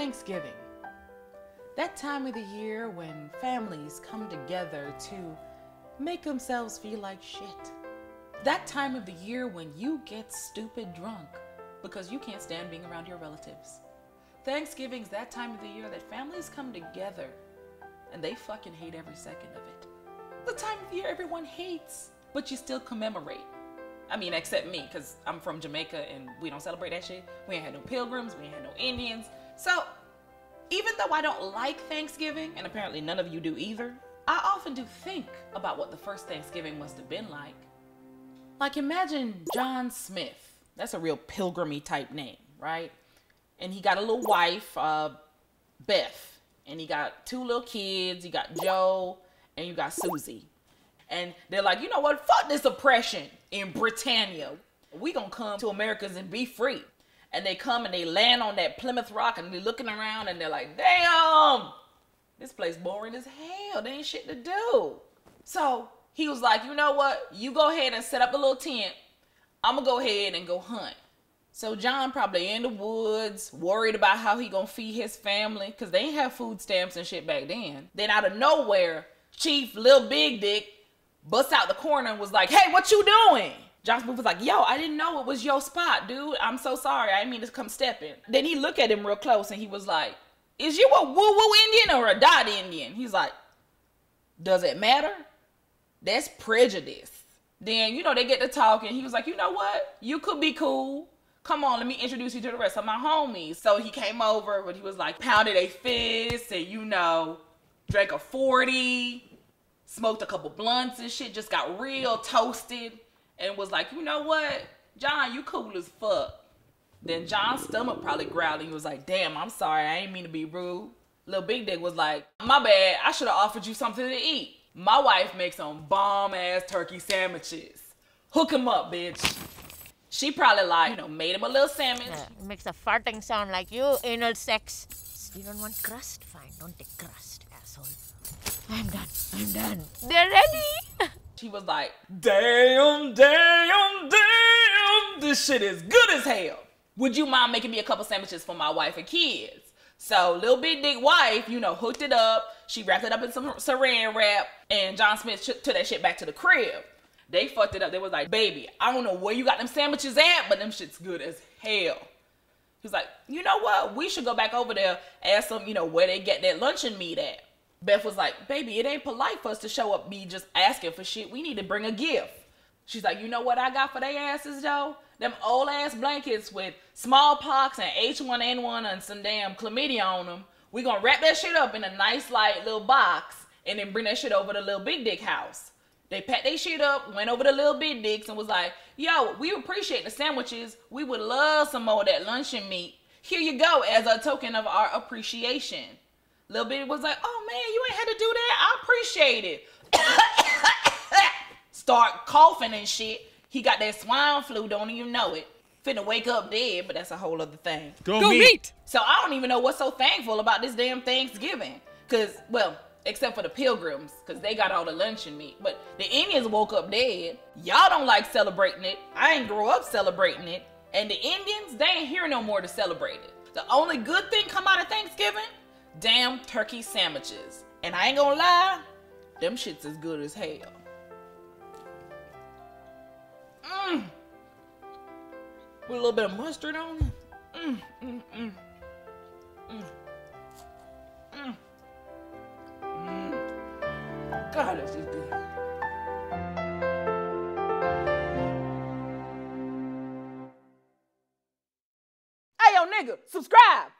Thanksgiving. That time of the year when families come together to make themselves feel like shit. That time of the year when you get stupid drunk because you can't stand being around your relatives. Thanksgiving's that time of the year that families come together and they fucking hate every second of it. The time of year everyone hates, but you still commemorate. I mean, except me, because I'm from Jamaica and we don't celebrate that shit. We ain't had no pilgrims, we ain't had no Indians. So, even though I don't like Thanksgiving, and apparently none of you do either, I often do think about what the first Thanksgiving must have been like. Like, imagine John Smith. That's a real pilgrim-y type name, right? And he got a little wife, Beth. And he got 2 little kids. You got Joe and you got Susie. And they're like, you know what? Fuck this oppression in Britannia. We gonna come to Americas and be free. And they come and they land on that Plymouth Rock and they're looking around and they're like, damn, this place boring as hell. There ain't shit to do. So he was like, you know what? You go ahead and set up a little tent. I'm gonna go ahead and go hunt. So John probably in the woods, worried about how he gonna feed his family, because they ain't have food stamps and shit back then. Then out of nowhere, Chief Lil Big Dick busts out the corner and was like, hey, what you doing? John Smith was like, yo, I didn't know it was your spot, dude. I'm so sorry. I didn't mean to come stepping. Then he looked at him real close and he was like, is you a woo-woo Indian or a dot Indian? He's like, does it matter? That's prejudice. Then, you know, they get to talking. He was like, you know what? You could be cool. Come on, let me introduce you to the rest of my homies. So he came over, but he was like, pounded a fist and, you know, drank a 40, smoked a couple blunts and shit, just got real toasted. And was like, you know what? John, you cool as fuck. Then John's stomach probably growled and he was like, damn, I'm sorry. I ain't mean to be rude. Lil Big Dick was like, my bad. I should have offered you something to eat. My wife makes some bomb-ass turkey sandwiches. Hook him up, bitch. She probably like, you know, made him a little sandwich. It makes a farting sound like you, anal sex. You don't want crust? Fine, don't take crust, asshole. I'm done. They're ready. She was like, damn, this shit is good as hell. Would you mind making me a couple sandwiches for my wife and kids? So Lil Big Dick wife, you know, hooked it up. She wrapped it up in some saran wrap, and John Smith took that shit back to the crib. They fucked it up. They was like, baby, I don't know where you got them sandwiches at, but them shit's good as hell. He was like, you know what? We should go back over there, ask them, you know, where they get that luncheon meat at. Beth was like, baby, it ain't polite for us to show up be just asking for shit. We need to bring a gift. She's like, you know what I got for they asses, though? Them old ass blankets with smallpox and H1N1 and some damn chlamydia on them. We gonna wrap that shit up in a nice, light little box and then bring that shit over to Lil Big Dick house. They packed their shit up, went over to Lil Big Dick's and was like, yo, we appreciate the sandwiches. We would love some more of that luncheon meat. Here you go as a token of our appreciation. Lil Big was like, oh man, you ain't had to do that. I appreciate it. Start coughing and shit. He got that swine flu, don't even know it. Finna wake up dead, but that's a whole other thing. Go meet! So I don't even know what's so thankful about this damn Thanksgiving. Cause, well, except for the pilgrims, cause they got all the luncheon meat. But the Indians woke up dead. Y'all don't like celebrating it. I ain't grow up celebrating it. And the Indians, they ain't here no more to celebrate it. The only good thing come out of Thanksgiving? Damn turkey sandwiches. And I ain't gonna lie, them shits as good as hell. With a little bit of mustard on it. God, that's just good. Hey, yo, nigga, subscribe.